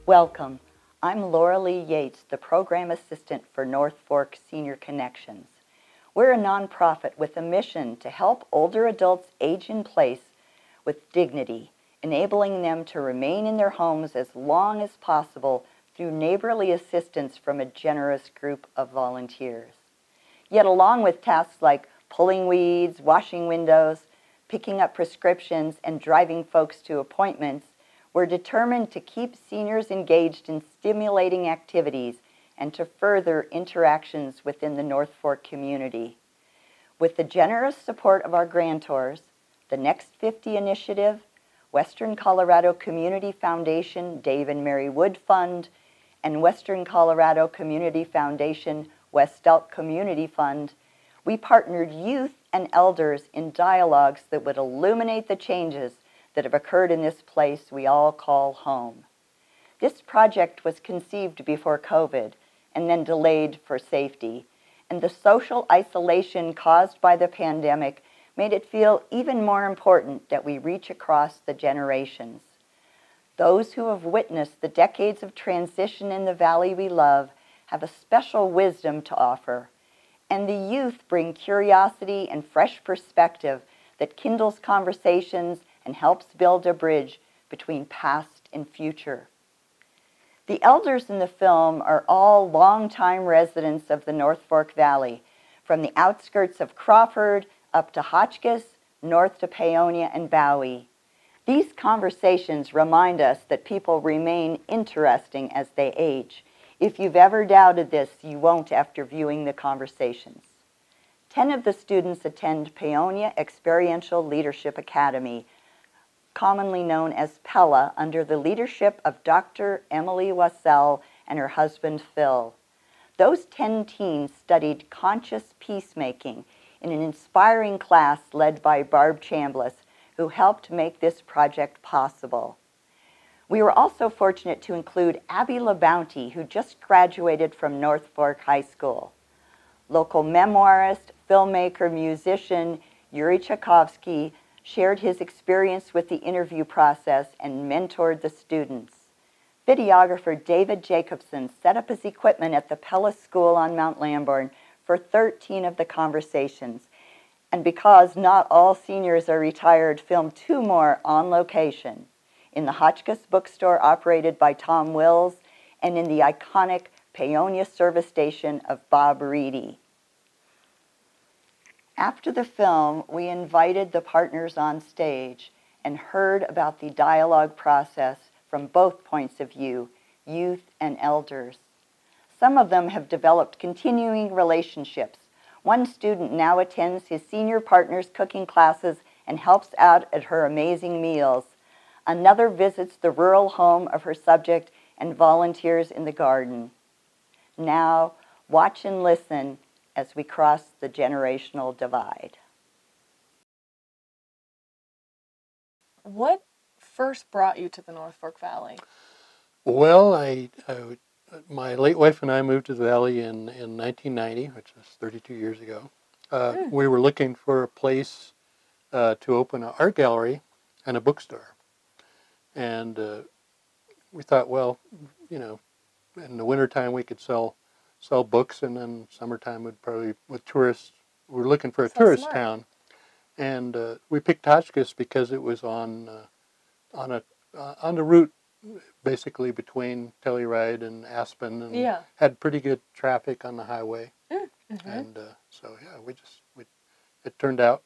Welcome. I'm Laura Lee Yates, the Program Assistant for North Fork Senior Connections. We're a nonprofit with a mission to help older adults age in place with dignity, enabling them to remain in their homes as long as possible through neighborly assistance from a generous group of volunteers. Yet along with tasks like pulling weeds, washing windows, picking up prescriptions, and driving folks to appointments, we're determined to keep seniors engaged in stimulating activities and to further interactions within the North Fork community. With the generous support of our grantors, the Next 50 Initiative, Western Colorado Community Foundation Dave and Mary Wood Fund, and Western Colorado Community Foundation West Elk Community Fund, we partnered youth and elders in dialogues that would illuminate the changes that have occurred in this place we all call home. This project was conceived before COVID and then delayed for safety, and the social isolation caused by the pandemic made it feel even more important that we reach across the generations. Those who have witnessed the decades of transition in the valley we love have a special wisdom to offer, and the youth bring curiosity and fresh perspective that kindles conversations and helps build a bridge between past and future. The elders in the film are all longtime residents of the North Fork Valley, from the outskirts of Crawford up to Hotchkiss, north to Paonia and Bowie. These conversations remind us that people remain interesting as they age. If you've ever doubted this, you won't after viewing the conversations. 10 of the students attend Paonia Experiential Leadership Academy, commonly known as PELA, under the leadership of Dr. Emily Wassell and her husband Phil. Those 10 teens studied conscious peacemaking in an inspiring class led by Barb Chambliss, who helped make this project possible. We were also fortunate to include Abby LaBounty, who just graduated from North Fork High School. Local memoirist, filmmaker, musician Yuri Tchaikovsky shared his experience with the interview process and mentored the students. Videographer David Jacobson set up his equipment at the Pella School on Mount Lamborn for 13 of the conversations. And because not all seniors are retired, filmed 2 more on location in the Hotchkiss bookstore operated by Tom Wills and in the iconic Paonia service station of Bob Reedy. After the film, we invited the partners on stage and heard about the dialogue process from both points of view, youth and elders. Some of them have developed continuing relationships. One student now attends his senior partner's cooking classes and helps out at her amazing meals. Another visits the rural home of her subject and volunteers in the garden. Now, watch and listen as we cross the generational divide. What first brought you to the North Fork Valley? Well, my late wife and I moved to the valley in 1990, which was 32 years ago. We were looking for a place to open an art gallery and a bookstore. And we thought, well, you know, in the wintertime we could sell books, and then summertime would probably, with tourists, we're looking for a tourist town. And we picked Hotchkiss because it was on the route basically between Telluride and Aspen, and had pretty good traffic on the highway. Mm-hmm. And so it turned out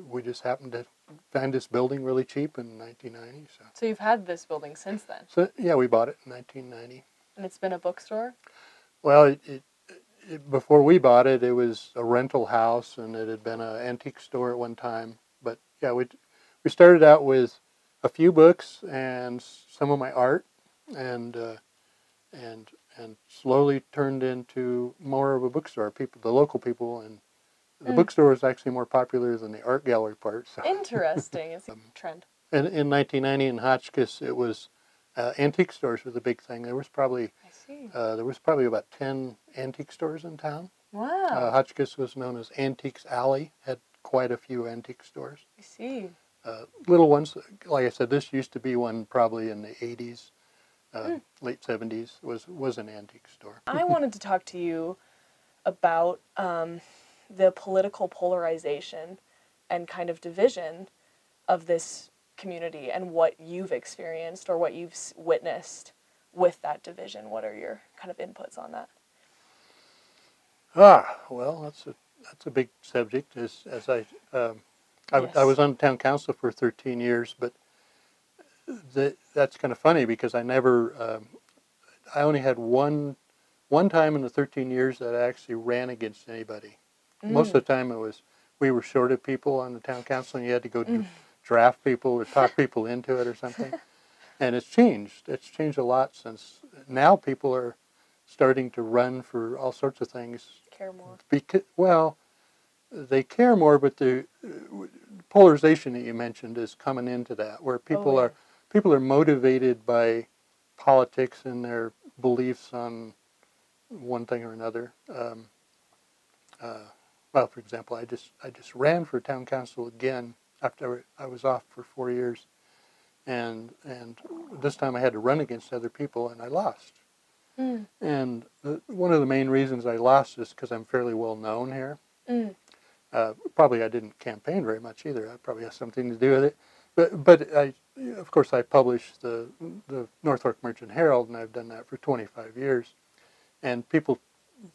we just happened to find this building really cheap in 1990. So you've had this building since then? So yeah, we bought it in 1990. And it's been a bookstore? Well, before we bought it, it was a rental house, and it had been an antique store at one time. But yeah, we started out with a few books and some of my art, and slowly turned into more of a bookstore. The local people, and the bookstore was actually more popular than the art gallery part. So. Interesting. It's a trend. And in 1990 in Hotchkiss, it was antique stores was a big thing. There was probably about 10 antique stores in town. Wow. Hotchkiss was known as Antiques Alley. Had quite a few antique stores. I see. Little ones, like I said, this used to be one probably in the 80s. late 70s, was an antique store. I wanted to talk to you about the political polarization and kind of division of this community and what you've experienced or what you've witnessed with that division. What are your kind of inputs on that? Well, that's a big subject. As I Yes. was on the town council for 13 years, but that's kind of funny because I only had one time in the 13 years that I actually ran against anybody. Most of the time we were short of people on the town council, and you had to go draft people or talk people into it or something. And it's changed. It's changed a lot since now. People are starting to run for all sorts of things. Care more. Well, they care more, but the polarization that you mentioned is coming into that, where people are motivated by politics and their beliefs on one thing or another. Well, for example, I just ran for town council again after I was off for 4 years, and this time I had to run against other people, and I lost. And one of the main reasons I lost is because I'm fairly well known here. Probably I didn't campaign very much either. That probably has something to do with it. But of course, I published the North Fork Merchant Herald, and I've done that for 25 years. And people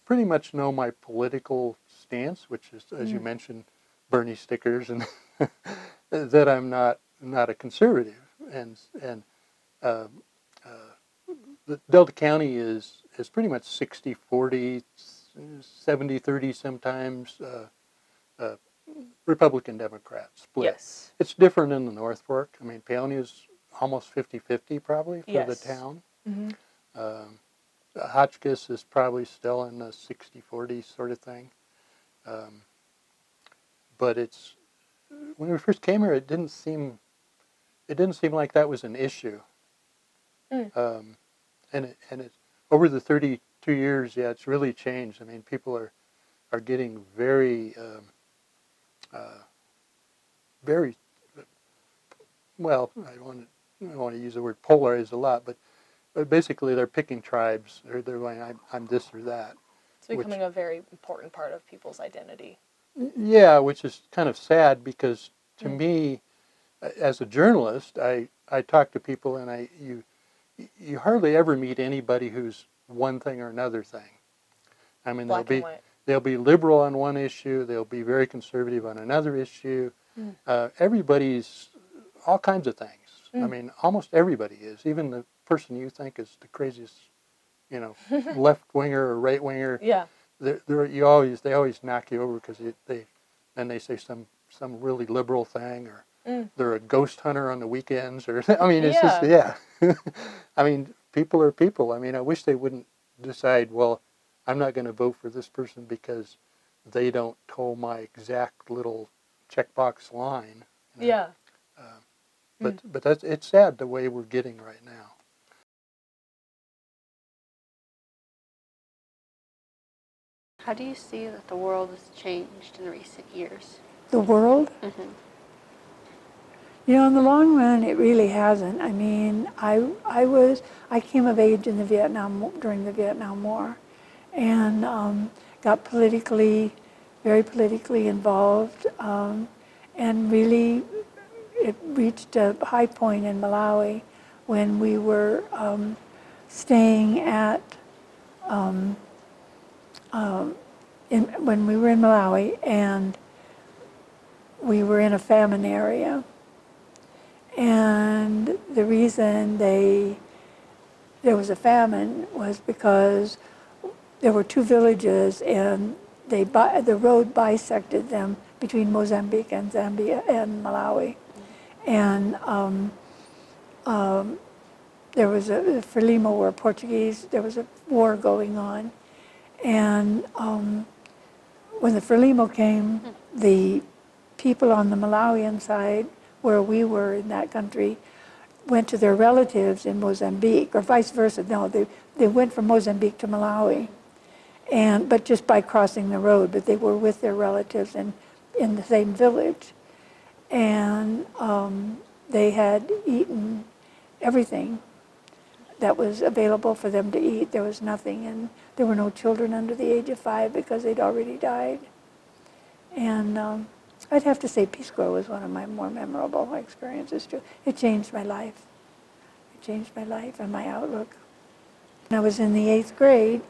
pretty much know my political stance, which is, as you mentioned, Bernie stickers, and that I'm not a conservative. And the Delta County is pretty much 60-40, 70-30 sometimes, Republican-Democrat split. Yes. It's different in the North Fork. I mean, Paonia is almost 50-50 probably for the town. Hotchkiss is probably still in the 60-40 sort of thing. But it's, when we first came here, it didn't seem like that was an issue. And it over the 32 years, yeah, it's really changed. I mean, people are getting very very, well, I don't want to use the word polarized a lot, but basically they're picking tribes. They're going, I'm this or that. It's becoming a very important part of people's identity. Yeah, which is kind of sad because to me, as a journalist, I talk to people, and you hardly ever meet anybody who's one thing or another thing. I mean, they'll be liberal on one issue, they'll be very conservative on another issue. Everybody's all kinds of things. I mean, almost everybody is. Even the person you think is the craziest, left winger or right winger. Yeah. They always knock you over because they say some really liberal thing, or they're a ghost hunter on the weekends, or I mean, it's just I mean, people are people. I mean, I wish they wouldn't decide, well, I'm not going to vote for this person because they don't toe my exact little checkbox line. Yeah. But it's sad the way we're getting right now. How do you see that the world has changed in recent years? The world? Mm-hmm. In the long run, it really hasn't. I mean, I came of age in during the Vietnam War, and got very politically involved, and really, it reached a high point in Malawi when we were staying at when we were in Malawi, and we were in a famine area. And the reason there was a famine was because there were two villages, and the road bisected them between Mozambique and Zambia and Malawi. And there was a Frelimo War, Portuguese, there was a war going on. And when the Frelimo came, the people on the Malawian side, where we were in that country, went to their relatives in Mozambique, or vice versa. No, they went from Mozambique to Malawi, but just by crossing the road, but they were with their relatives in the same village. And they had eaten everything that was available for them to eat. There was nothing, and there were no children under the age of 5 because they'd already died. And I'd have to say Peace Corps was one of my more memorable experiences too. It changed my life. It changed my life and my outlook. When I was in the 8th grade,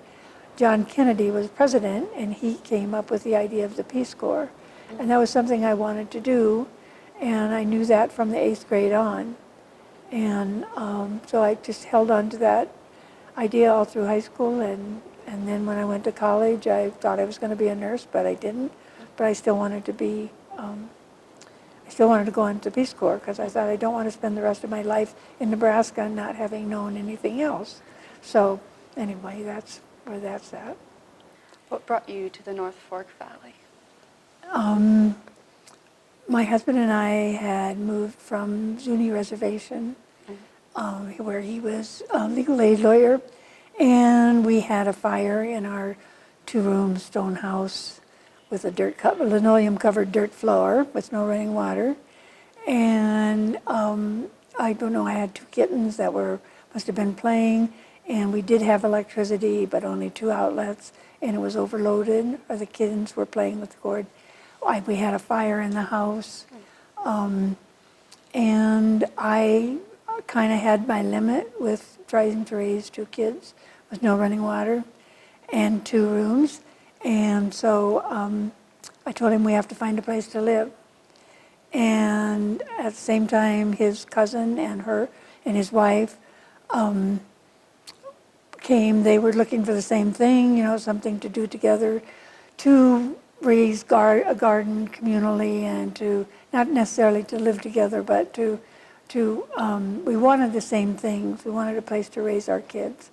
John Kennedy was president, and he came up with the idea of the Peace Corps. And that was something I wanted to do, and I knew that from the 8th grade on. And so I just held on to that idea all through high school, and then when I went to college, I thought I was going to be a nurse, but I didn't. But I still wanted to be, I still wanted to go into the Peace Corps because I thought I don't want to spend the rest of my life in Nebraska not having known anything else. So anyway, that's where that's at. What brought you to the North Fork Valley? My husband and I had moved from Zuni Reservation, where he was a legal aid lawyer, and we had a fire in our 2-room stone house with a linoleum-covered dirt floor with no running water. And I don't know, I had 2 kittens that must have been playing, and we did have electricity, but only 2 outlets, and it was overloaded, or the kittens were playing with the cord. We had a fire in the house, and I kind of had my limit with trying to raise 2 kids with no running water and 2 rooms. And so I told him we have to find a place to live. And at the same time, his cousin and his wife came. They were looking for the same thing, something to do together, to raise a garden communally, and to not necessarily to live together, but we wanted the same things. We wanted a place to raise our kids.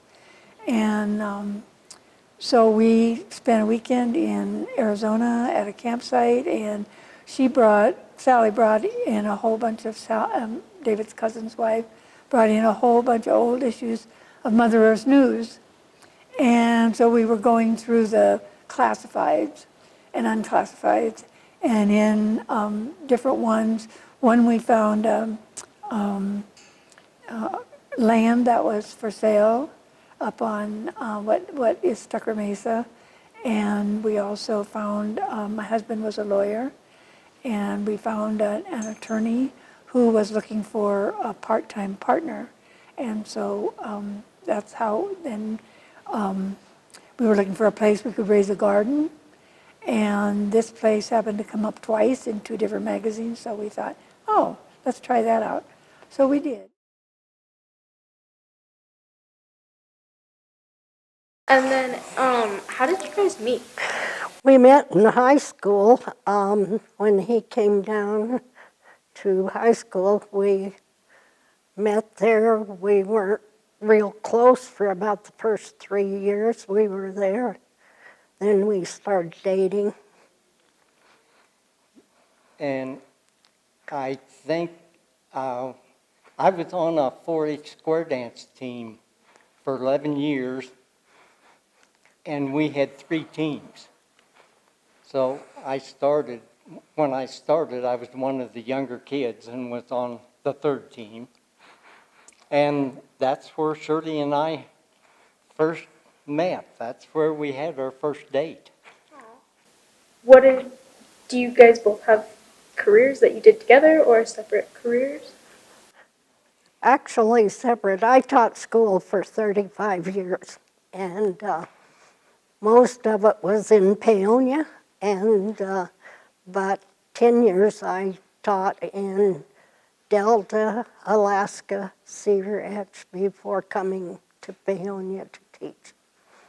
And so we spent a weekend in Arizona at a campsite, and Sally brought in a whole bunch of, David's cousin's wife, brought in a whole bunch of old issues of Mother Earth News. And so we were going through the classifieds and unclassifieds, and in different ones, we found land that was for sale up on what is Tucker Mesa, and we also found, my husband was a lawyer, and we found an attorney who was looking for a part-time partner, and so that's how then we were looking for a place we could raise a garden, and this place happened to come up twice in 2 different magazines, so we thought, oh, let's try that out. So we did. And then, how did you guys meet? We met in high school. When he came down to high school, we met there. We weren't real close for about the first 3 years we were there. Then we started dating. And I think I was on a 4-H square dance team for 11 years, and we had 3 teams. So when I started, I was one of the younger kids and was on the 3rd team. And that's where Shirley and I first met. That's where we had our first date. Do you guys both have careers that you did together or separate careers? Actually separate. I taught school for 35 years, and most of it was in Paonia, and about 10 years I taught in Delta, Alaska, Cedar Edge before coming to Paonia to teach.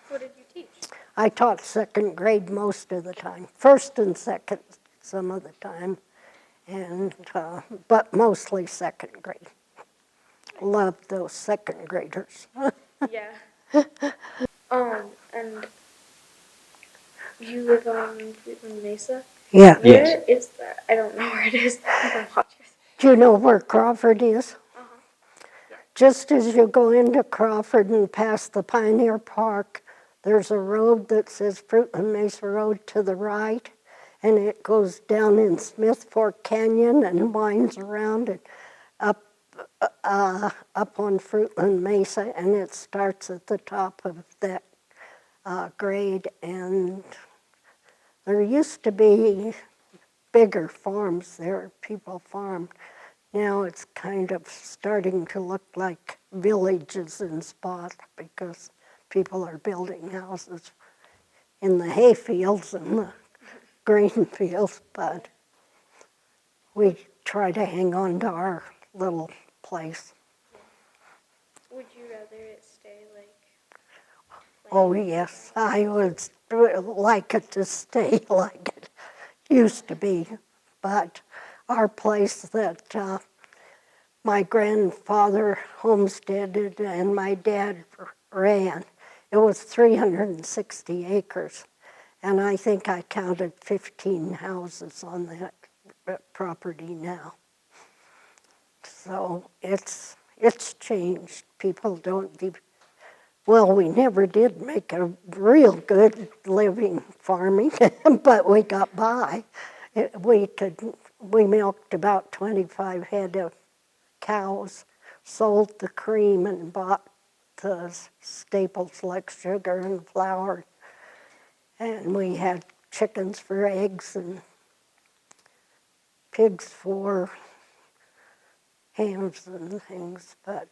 What did you teach? I taught 2nd grade most of the time, 1st and 2nd some of the time, and but mostly 2nd grade. Loved those 2nd graders. Yeah. And you live on Mesa? Yeah. Where is that? I don't know where it is. I'm from Rogers. Do you know where Crawford is? Yeah. Just as you go into Crawford and past the Pioneer Park, there's a road that says Fruitland Mesa Road to the right, and it goes down in Smith Fork Canyon and winds around and up up on Fruitland Mesa, and it starts at the top of that grade. And there used to be bigger farms there, people farmed. Now it's kind of starting to look like villages in spots because people are building houses in the hay fields and the grain fields, but we try to hang on to our little place. Would you rather it stay like Oh, yes, I would like it to stay like it used to be, but our place that my grandfather homesteaded and my dad ran, it was 360 acres, and I think I counted 15 houses on that property now. So it's changed. People don't well, we never did make a real good living farming, but we got by. We milked about 25 head of cows, sold the cream, and bought the staples like sugar and flour. And we had chickens for eggs and pigs for hams and things, but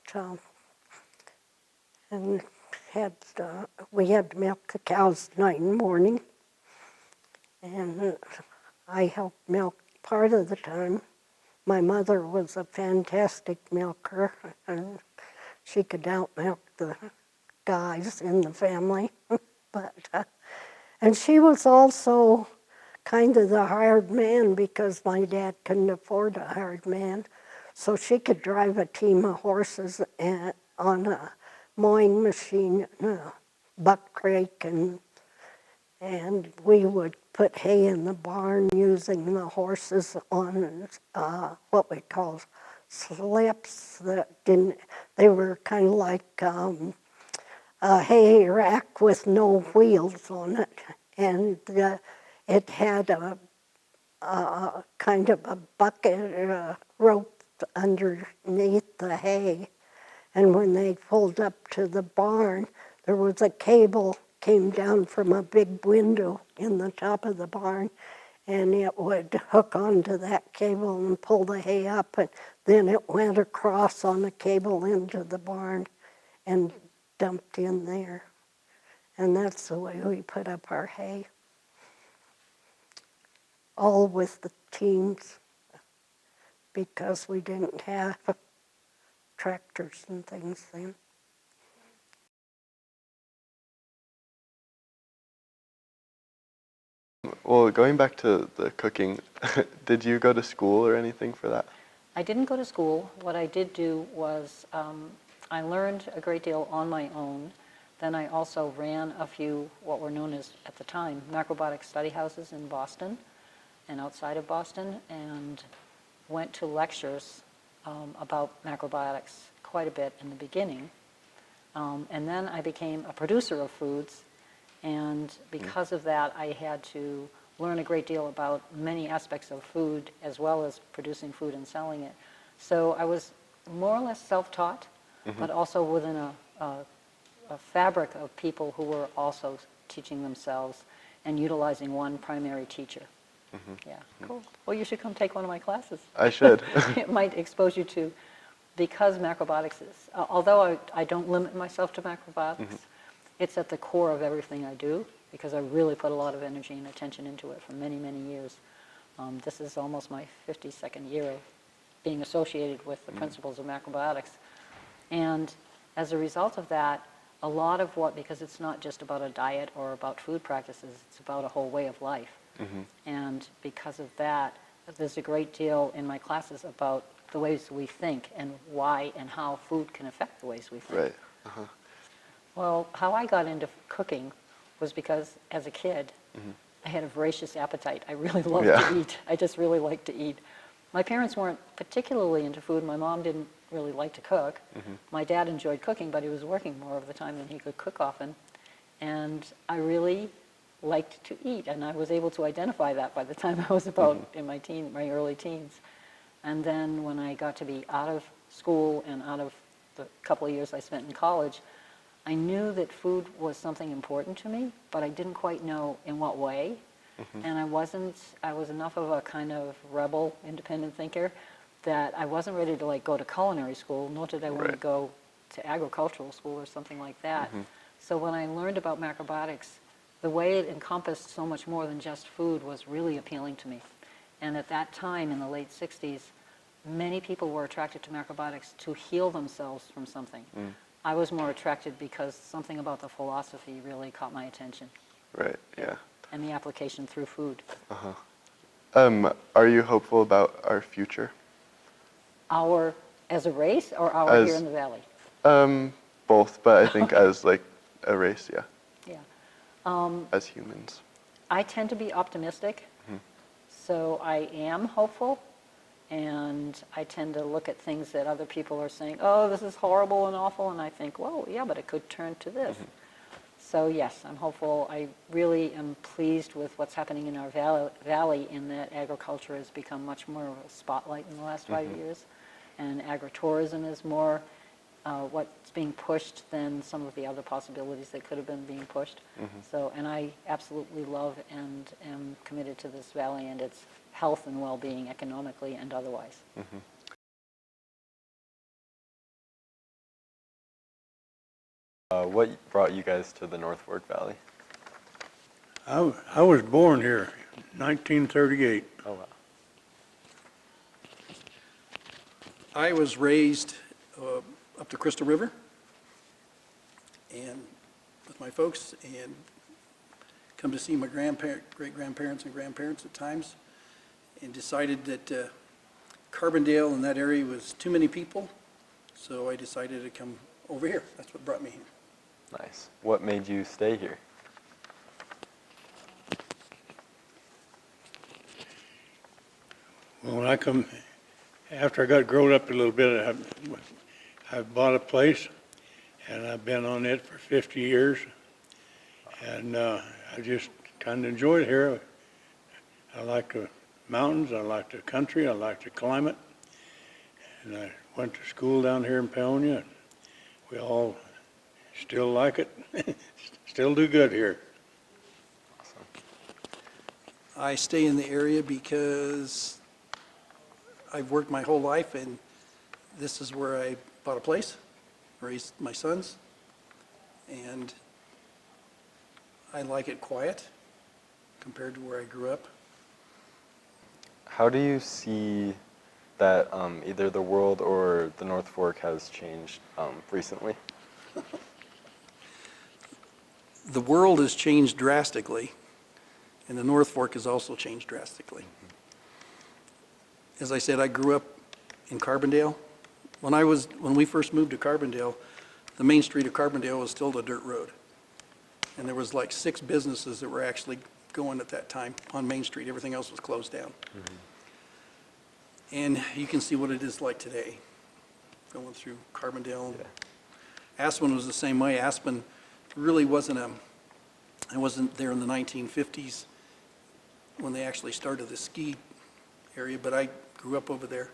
and we had to milk the cows night and morning, and I helped milk part of the time. My mother was a fantastic milker, and she could out-milk the guys in the family, but and she was also kind of the hired man because my dad couldn't afford a hired man, so she could drive a team of horses on a mowing machine, buck rake, and we would put hay in the barn using the horses on what we call slips that didn't, they were kind of like a hay rack with no wheels on it, and it had a kind of a bucket rope underneath the hay. And when they pulled up to the barn, there was a cable came down from a big window in the top of the barn, and it would hook onto that cable and pull the hay up, and then it went across on the cable into the barn and dumped in there. And that's the way we put up our hay, all with the teams, because we didn't have tractors and things then. Well, going back to the cooking, did you go to school or anything for that? I didn't go to school. What I did do was I learned a great deal on my own. Then I also ran a few what were known as, at the time, macrobiotic study houses in Boston and outside of Boston, and went to lectures about macrobiotics quite a bit in the beginning. And then I became a producer of foods, and because of that, I had to learn a great deal about many aspects of food, as well as producing food and selling it. So I was more or less self-taught, but also within a fabric of people who were also teaching themselves and utilizing one primary teacher. Yeah, cool. Well, you should come take one of my classes. I should. It might expose you to, because macrobiotics is, although I don't limit myself to macrobiotics, it's at the core of everything I do, because I really put a lot of energy and attention into it for many, many years. This is almost my 52nd year of being associated with the principles of macrobiotics. And as a result of that, a lot of what, because it's not just about a diet or about food practices, it's about a whole way of life. And because of that, there's a great deal in my classes about the ways we think and why and how food can affect the ways we think. Right. Well, how I got into cooking was because as a kid, I had a voracious appetite. I really loved to eat. I just really liked to eat. My parents weren't particularly into food. My mom didn't really like to cook. My dad enjoyed cooking, but he was working more of the time than he could cook often. And I really liked to eat, and I was able to identify that by the time I was about in my early teens. And then when I got to be out of school and out of the couple of years I spent in college, I knew that food was something important to me, but I didn't quite know in what way. And I was enough of a kind of rebel, independent thinker that I wasn't ready to like go to culinary school, nor did I want to go to agricultural school or something like that. So when I learned about macrobiotics, the way it encompassed so much more than just food was really appealing to me. And at that time, in the late 60s, many people were attracted to macrobiotics to heal themselves from something. I was more attracted because something about the philosophy really caught my attention. Right, yeah. And the application through food. Are you hopeful about our future? As a race or here in the valley? Both, but I think as like a race, yeah. Yeah. As humans. I tend to be optimistic, so I am hopeful, and I tend to look at things that other people are saying, oh, this is horrible and awful, and I think, well, yeah, but it could turn to this. So yes, I'm hopeful. I really am pleased with what's happening in our valley in that agriculture has become much more of a spotlight in the last 5 years. And agritourism is more what's being pushed than some of the other possibilities that could have been being pushed. So, and I absolutely love and am committed to this valley and its health and well-being economically and otherwise. What brought you guys to the North Fork Valley? I was born here, 1938. Oh, wow. I was raised up the Crystal River and with my folks, and come to see my great-grandparents and grandparents at times, and decided that Carbondale in that area was too many people, so I decided to come over here. That's what brought me here. Nice. What made you stay here? Well, when I come, after I got grown up a little bit, I bought a place, and I've been on it for 50 years, and I just kind of enjoy it here. I like the mountains, I like the country, I like the climate, and I went to school down here in Paonia, and we all still like it, still do good here. I stay in the area because I've worked my whole life, and this is where I bought a place, raised my sons, and I like it quiet compared to where I grew up. How do you see that either the world or the North Fork has changed recently? The world has changed drastically, and the North Fork has also changed drastically. As I said, I grew up in Carbondale. When we first moved to Carbondale, the main street of Carbondale was still a dirt road. And there was like 6 businesses that were actually going at that time on Main Street. Everything else was closed down. And you can see what it is like today, going through Carbondale. Yeah. Aspen was the same way. Aspen really wasn't I wasn't there in the 1950s when they actually started the ski area, but I grew up over there.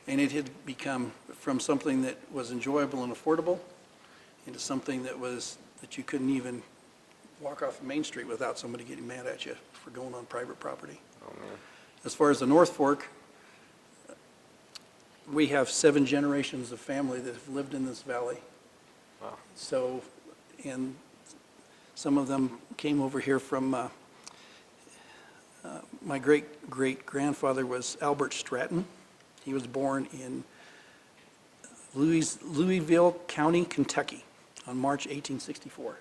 And it had become from something that was enjoyable and affordable into something that you couldn't even walk off of Main Street without somebody getting mad at you for going on private property. Oh, man. As far as the North Fork, we have 7 generations of family that have lived in this valley. Wow. So, and some of them came over here from, my great-great-grandfather was Albert Stratton. He was born in Louisville County, Kentucky on March 1864.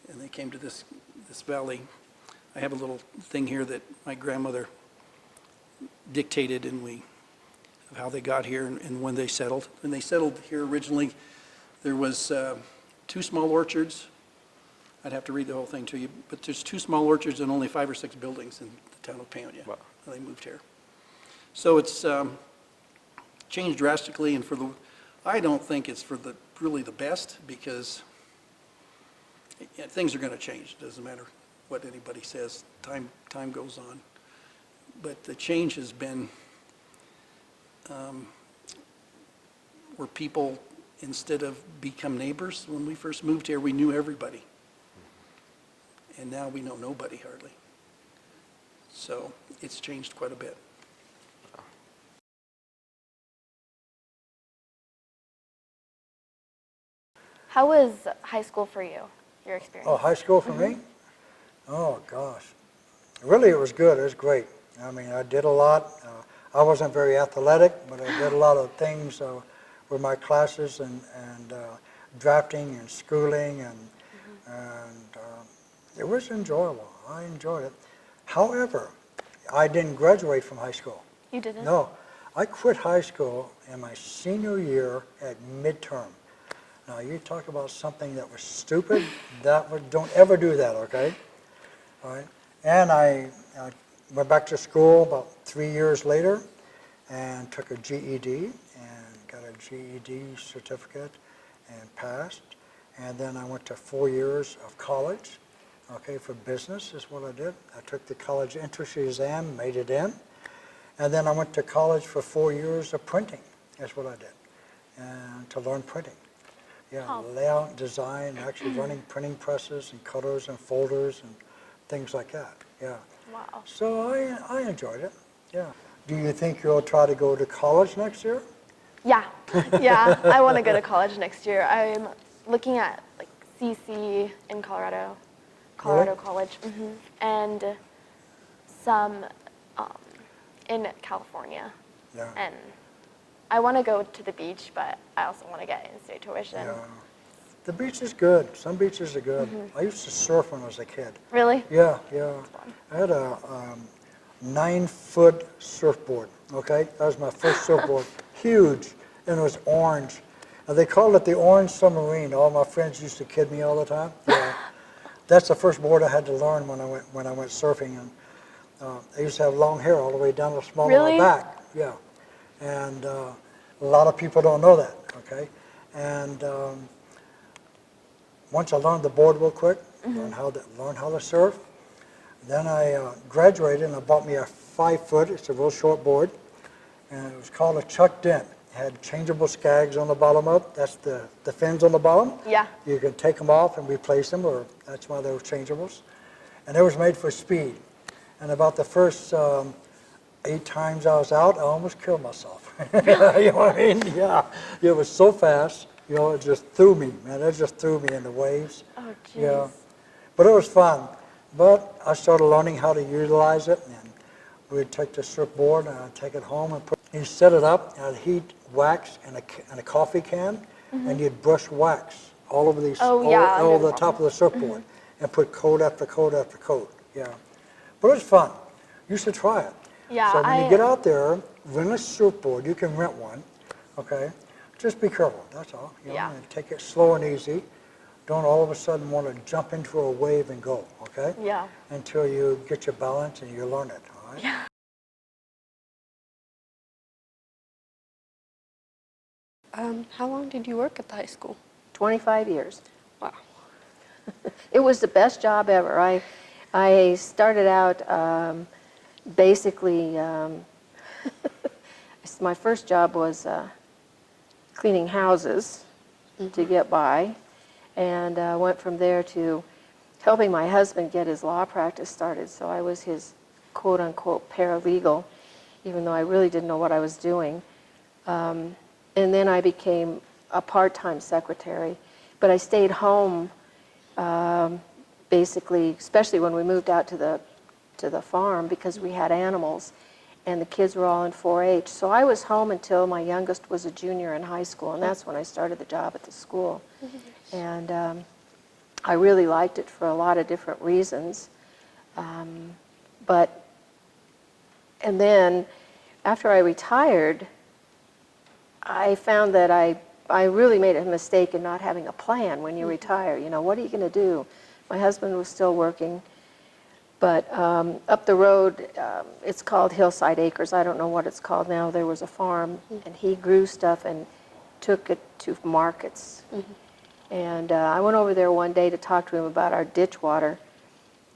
And they came to this valley. I have a little thing here that my grandmother dictated of how they got here and when they settled. When they settled here originally, there was 2 small orchards. I'd have to read the whole thing to you, but there's 2 small orchards and only 5 or 6 buildings in the town of Paonia. Wow. When they moved here. So it's changed drastically, and I don't think it's for really the best, because things are going to change. It doesn't matter what anybody says. Time goes on. But the change has been where people, instead of become neighbors, when we first moved here, we knew everybody. And now we know nobody hardly. So it's changed quite a bit. How was high school for you, your experience? Oh, high school for me? Oh, gosh. Really, it was good. It was great. I mean, I did a lot. I wasn't very athletic, but I did a lot of things with my classes and drafting and schooling, and it was enjoyable. I enjoyed it. However, I didn't graduate from high school. You didn't? No. I quit high school in my senior year at midterm. Now, you talk about something that was stupid, don't ever do that, okay? All right. And I went back to school about 3 years later and took a GED and got a GED certificate and passed. And then I went to 4 years of college, okay, for business is what I did. I took the college entrance exam, made it in. And then I went to college for 4 years of printing, that's what I did, and to learn printing. Yeah, layout, design, actually running printing presses and cutters and folders and things like that, yeah. Wow. So I enjoyed it, yeah. Do you think you'll try to go to college next year? Yeah, yeah, I want to go to college next year. I'm looking at like CC in Colorado Really? College, and some in California. Yeah. And I want to go to the beach, but I also want to get in-state tuition. Yeah. The beach is good. Some beaches are good. I used to surf when I was a kid. Really? Yeah, yeah. I had a 9-foot surfboard, okay? That was my first surfboard. Huge, and it was orange. And they called it the Orange Submarine. All my friends used to kid me all the time. Yeah. That's the first board I had to learn when I went surfing. And I used to have long hair all the way down the small of my back. Yeah. And a lot of people don't know that, okay? And once I learned the board real quick, learned how to surf, then I graduated and I bought me a 5-foot, it's a real short board, and it was called a Chuck Dent. It had changeable skags on the bottom of it. That's the fins on the bottom. Yeah. You can take them off and replace them, or that's why they were changeables. And it was made for speed. And about the first 8 times I was out, I almost killed myself. You know what I mean? Yeah. It was so fast, you know, it just threw me, man. It just threw me in the waves. Oh, jeez. Yeah. But it was fun. But I started learning how to utilize it, and we'd take the surfboard and I'd take it home and you'd set it up, and I'd heat wax in a coffee can, and you'd brush wax all over these, all over the top of the surfboard, and put coat after coat after coat. Yeah. But it was fun. You should try it. Yeah, so when you get out there, rent a surfboard. You can rent one, okay? Just be careful, that's all. You know, and take it slow and easy. Don't all of a sudden want to jump into a wave and go, okay? Yeah. Until you get your balance and you learn it, all right? Yeah. How long did you work at the high school? 25 years. Wow. It was the best job ever. I started out basically, my first job was cleaning houses to get by, and went from there to helping my husband get his law practice started. So I was his quote-unquote paralegal, even though I really didn't know what I was doing. And then I became a part-time secretary, but I stayed home basically, especially when we moved out to the farm, because we had animals and the kids were all in 4-H. So I was home until my youngest was a junior in high school, and that's when I started the job at the school. And I really liked it for a lot of different reasons. And then after I retired, I found that I really made a mistake in not having a plan when you retire. You know, what are you going to do? My husband was still working, but up the road, it's called Hillside Acres. I don't know what it's called now. There was a farm, and he grew stuff and took it to markets. And I went over there one day to talk to him about our ditch water,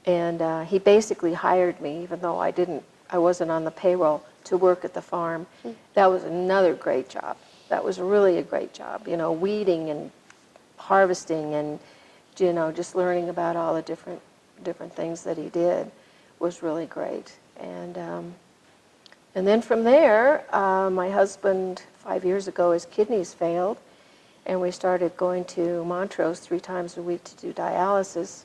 and he basically hired me, even though I wasn't on the payroll, to work at the farm. That was another great job. That was really a great job, you know, weeding and harvesting and, you know, just learning about all the different things that he did was really great. And then from there, my husband, 5 years ago, his kidneys failed, and we started going to Montrose 3 times a week to do dialysis,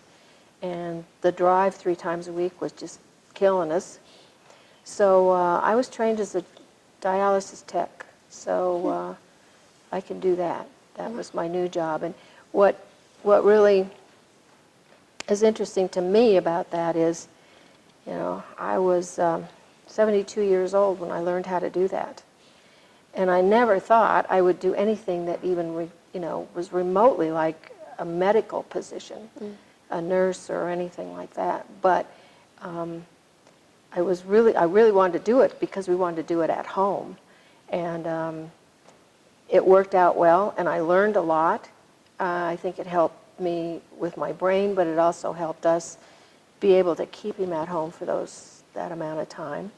and the drive 3 times a week was just killing us. So I was trained as a dialysis tech, so I can do that. That was my new job. And what really is interesting to me about that is, you know, I was 72 years old when I learned how to do that. And I never thought I would do anything that even, you know, was remotely like a medical position, a nurse or anything like that. But I really wanted to do it because we wanted to do it at home. And it worked out well, and I learned a lot. I think it helped me with my brain, but it also helped us be able to keep him at home for that amount of time.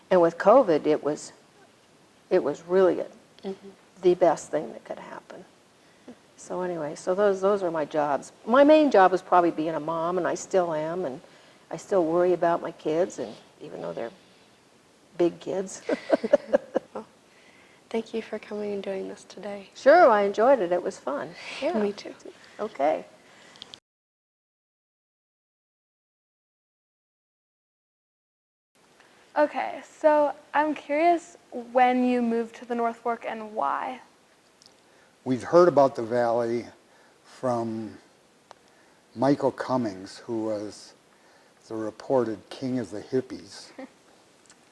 And with COVID, it was really the best thing that could happen. So anyway, so those are my jobs. My main job is probably being a mom, and I still am, and I still worry about my kids, and even though they're big kids. Well, thank you for coming and doing this today. Sure, I enjoyed it. It was fun. Yeah. Me too. Okay. Okay, so I'm curious when you moved to the North Fork and why. We've heard about the valley from Michael Cummings, who was the reported king of the hippies.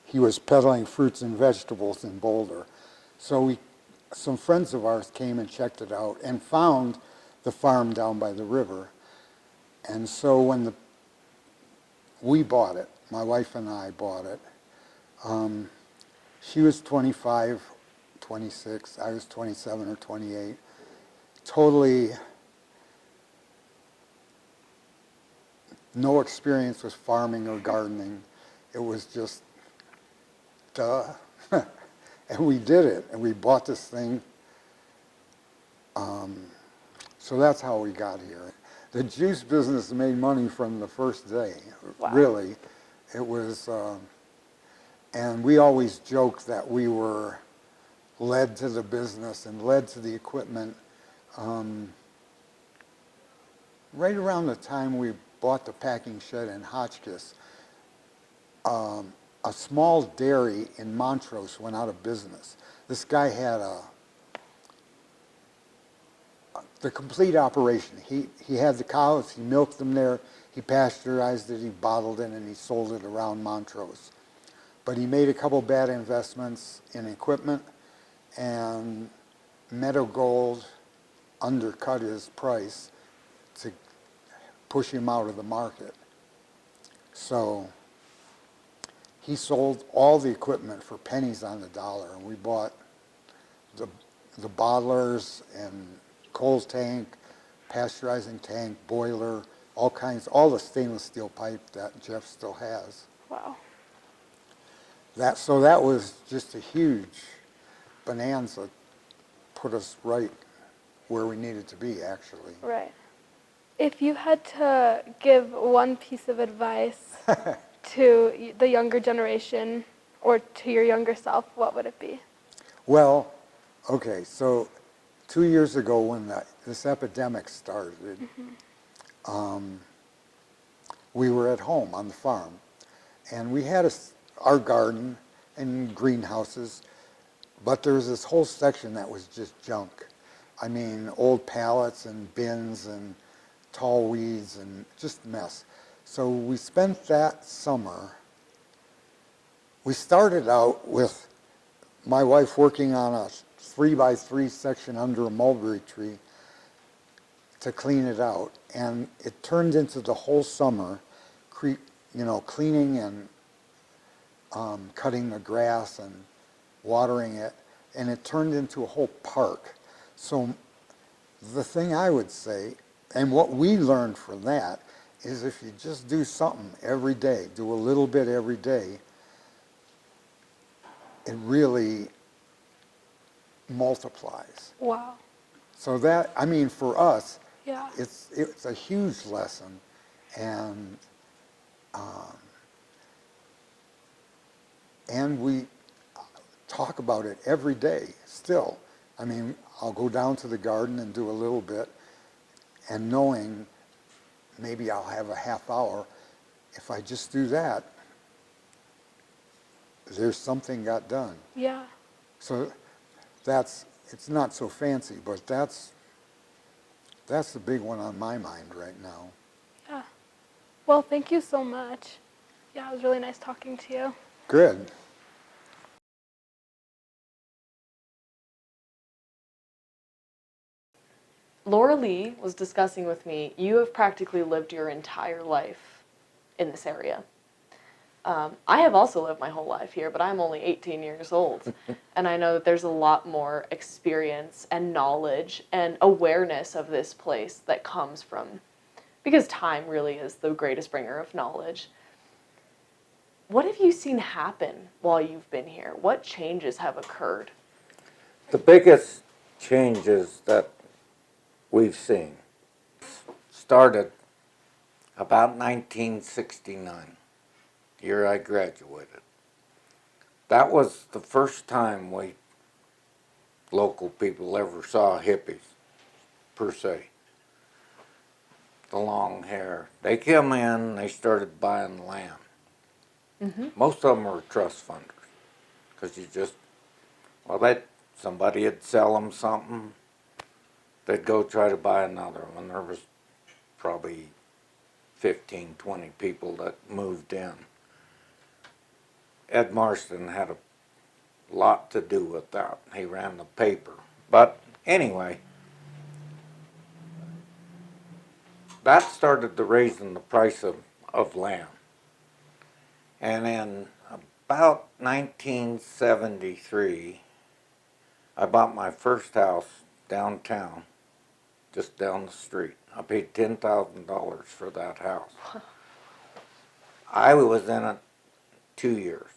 He was peddling fruits and vegetables in Boulder. So some friends of ours came and checked it out and found the farm down by the river. And so when we bought it, my wife and I bought it, she was 25, 26, I was 27 or 28. Totally no experience with farming or gardening. It was just, duh. And we did it, and we bought this thing. So that's how we got here. The juice business made money from the first day, really. It was, and we always joked that we were led to the business and led to the equipment. Right around the time we bought the packing shed in Hotchkiss, a small dairy in Montrose went out of business. This guy had the complete operation. He had the cows, he milked them there, he pasteurized it, he bottled it, and he sold it around Montrose. But he made a couple bad investments in equipment, and Meadow Gold undercut his price to push him out of the market. So he sold all the equipment for pennies on the dollar, and we bought the bottlers and cold tank, pasteurizing tank, boiler, all the stainless steel pipe that Jeff still has. Wow. So that was just a huge bonanza, put us right where we needed to be, actually. Right. If you had to give one piece of advice to the younger generation or to your younger self, what would it be? Well, okay, so 2 years ago when this epidemic started, we were at home on the farm, and we had our garden and greenhouses, but there was this whole section that was just junk. I mean, old pallets and bins and tall weeds and just a mess. So we spent that summer, we started out with my wife working on a 3x3 section under a mulberry tree to clean it out. And it turned into the whole summer, cleaning and cutting the grass and watering it. And it turned into a whole park. So the thing I would say, and what we learned from that, is if you just do something every day, do a little bit every day, it really multiplies. Wow. So that, I mean, for us, Yeah. it's a huge lesson, and um, we talk about it every day still. I mean, I'll go down to the garden and do a little bit, and knowing maybe I'll have a half hour. If I just do that, there's something got done. Yeah. So it's not so fancy, but that's the big one on my mind right now. Yeah. Well, thank you so much. Yeah, it was really nice talking to you. Good. Laura Lee was discussing with me, you have practically lived your entire life in this area. I have also lived my whole life here, but I'm only 18 years old. And I know that there's a lot more experience and knowledge and awareness of this place that comes from, because time really is the greatest bringer of knowledge. What have you seen happen while you've been here? What changes have occurred? The biggest changes that we've seen started about 1969, the year I graduated. That was the first time we local people ever saw hippies, per se. The long hair. They came in, they started buying land. Mm-hmm. Most of them were trust funders, because you just, well, somebody would sell them something, they'd go try to buy another one. There was probably 15, 20 people that moved in. Ed Marston had a lot to do with that. He ran the paper. But anyway, that started the raising the price of land. And in about 1973, I bought my first house downtown, just down the street. I paid $10,000 for that house. I was in it 2 years.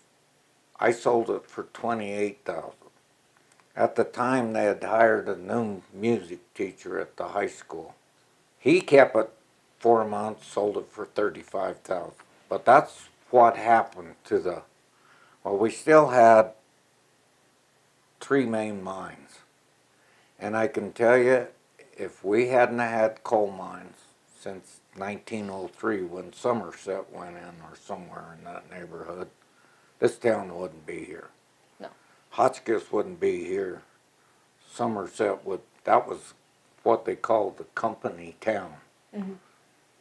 I sold it for $28,000. At the time, they had hired a new music teacher at the high school. He kept it 4 months, sold it for $35,000. But that's what happened to the. Well, we still had 3 main mines, and I can tell you, if we hadn't had coal mines since 1903, when Somerset went in, or somewhere in that neighborhood, this town wouldn't be here. No. Hotchkiss wouldn't be here. Somerset would, that was what they called the company town. Mm-hmm.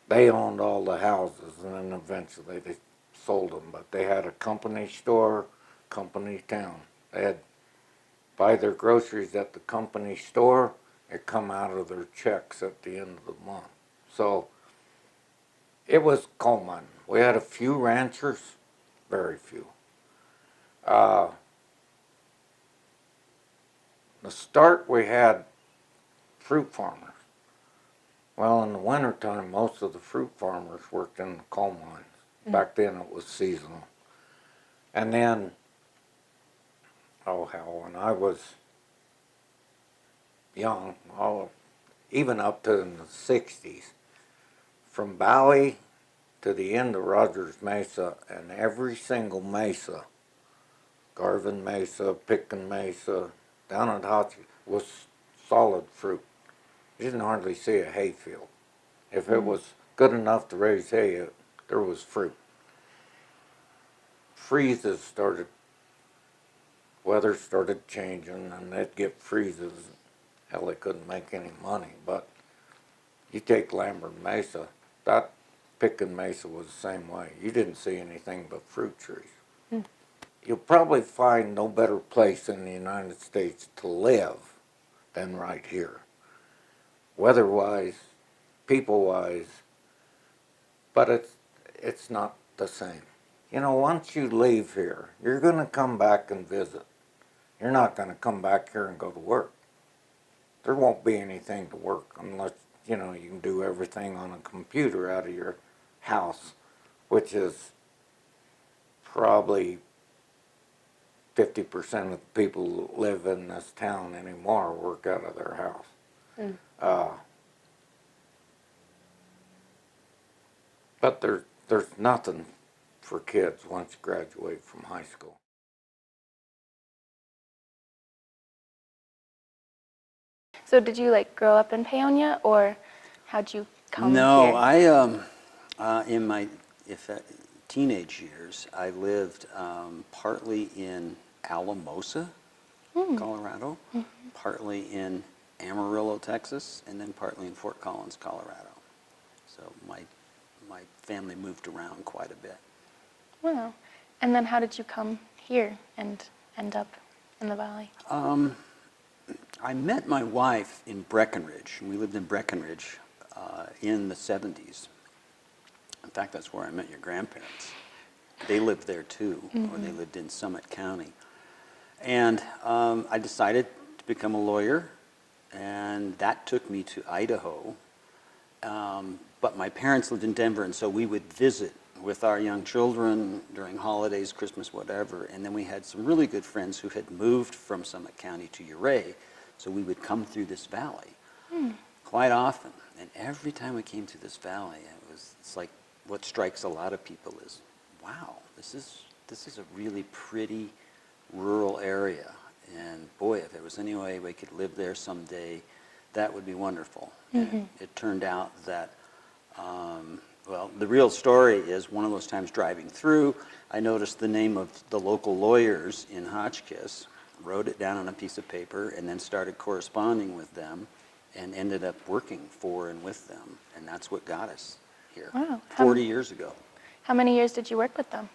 They owned all the houses, and then eventually they sold them. But they had a company store, company town. They had buy their groceries at the company store. It come out of their checks at the end of the month. So it was coal mining. We had a few ranchers, very few. The start we had fruit farmers. Well, in the wintertime, most of the fruit farmers worked in the coal mines. Mm-hmm. Back then it was seasonal. And then, when I was young, even up to in the 60s, from Valley to the end of Rogers Mesa, and every single mesa, Garvin Mesa, Pitkin Mesa, down at Hotchkiss, was solid fruit. You didn't hardly see a hay field. If it was good enough to raise hay, there was fruit. Freezes started, weather started changing, and they'd get freezes. Hell, they couldn't make any money. But you take Lambert Mesa, that Pitkin Mesa was the same way. You didn't see anything but fruit trees. Mm. You'll probably find no better place in the United States to live than right here. Weather-wise, people-wise, but it's not the same. You know, once you leave here, you're going to come back and visit. You're not going to come back here and go to work. There won't be anything to work unless, you can do everything on a computer out of your house, which is probably 50% of the people who live in this town anymore work out of their house. But there's nothing for kids once you graduate from high school. So did you like grow up in Paonia, or how'd you come No, here? in my teenage years, I lived partly in Alamosa, Colorado, partly in Amarillo, Texas, and then partly in Fort Collins, Colorado. So my family moved around quite a bit. Wow. And then how did you come here and end up in the valley? I met my wife in Breckenridge. We lived in Breckenridge in the 70s. In fact, that's where I met your grandparents. They lived there too, or they lived in Summit County. And I decided to become a lawyer, and that took me to Idaho. But my parents lived in Denver, and so we would visit with our young children during holidays, Christmas, whatever. And then we had some really good friends who had moved from Summit County to Ouray, so we would come through this valley quite often. And every time we came through this valley, it's like what strikes a lot of people is, wow, this is a really pretty rural area. And boy, if there was any way we could live there someday, that would be wonderful. And it turned out that, well, the real story is one of those times driving through, I noticed the name of the local lawyers in Hotchkiss, wrote it down on a piece of paper, and then started corresponding with them, and ended up working for and with them. And that's what got us here, Wow. 40 years ago. How many years did you work with them?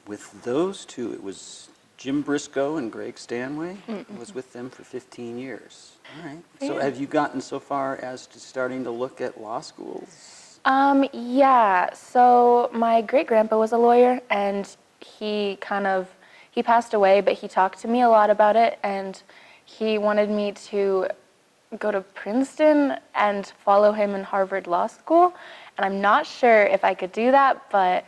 With those two, it was Jim Briscoe and Greg Stanway. I was with them for 15 years. All right. So have you gotten so far as to starting to look at law schools? Yeah. So my great-grandpa was a lawyer, and he passed away, but he talked to me a lot about it, and he wanted me to go to Princeton and follow him in Harvard Law School. And I'm not sure if I could do that, but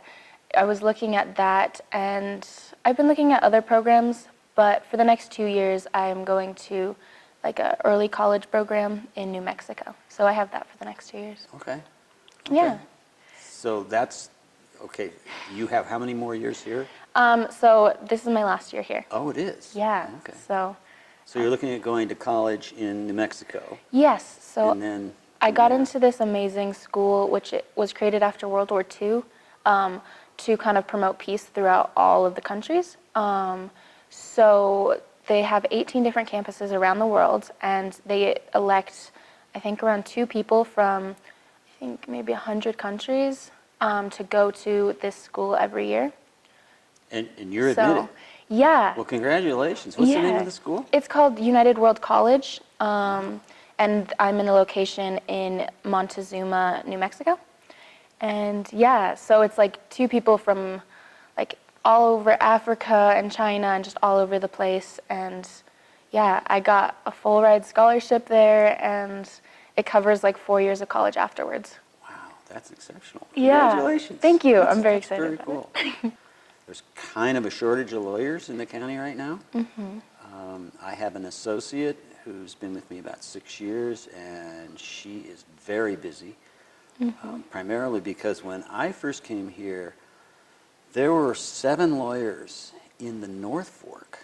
I was looking at that, and I've been looking at other programs, but for the next 2 years, I'm going to like an early college program in New Mexico. So I have that for the next 2 years. Okay. Yeah. So that's, okay, you have how many more years here? So this is my last year here. Oh, it is? Yeah. Okay. So you're looking at going to college in New Mexico? yes. So And then I got into this amazing school, which it was created after World War II, to kind of promote peace throughout all of the countries. So they have 18 different campuses around the world, and they elect, I think, around 2 people from, I think, maybe 100 countries to go to this school every year. And you're admitted? Yeah. Well, congratulations. What's the name of the school? It's called United World College, and I'm in a location in Montezuma, New Mexico. And yeah, so it's like 2 people from like all over Africa and China and just all over the place. And yeah, I got a full ride scholarship there, and it covers like 4 years of college afterwards. Wow, that's exceptional. Yeah. Congratulations. Thank you. I'm very excited Very about cool. it. There's kind of a shortage of lawyers in the county right now. I have an associate who's been with me about 6 years, and she is very busy, primarily because when I first came here, there were 7 lawyers in the North Fork.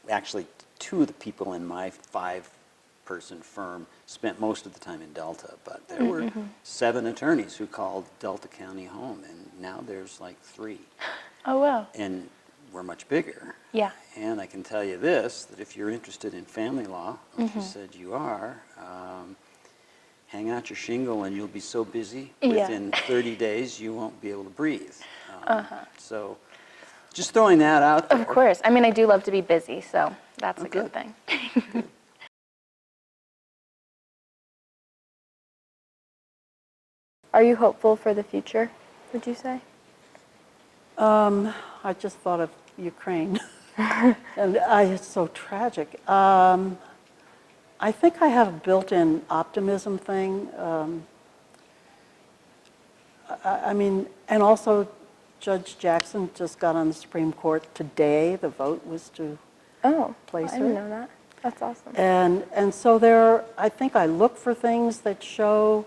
Actually, 2 of the people in my 5-person firm spent most of the time in Delta, but there were 7 attorneys who called Delta County home, and now there's like 3. Oh, wow. And we're much bigger. Yeah. And I can tell you this, that if you're interested in family law, like you said you are, hang out your shingle and you'll be so busy, within 30 days you won't be able to breathe. So just throwing that out there. Of course. I mean, I do love to be busy, so that's a good thing. Are you hopeful for the future, would you say? I just thought of Ukraine, and it's so tragic. I think I have a built-in optimism thing. I mean, and also Judge Jackson just got on the Supreme Court today. The vote was to place I her. didn't know that. That's awesome. And so there, I think I look for things that show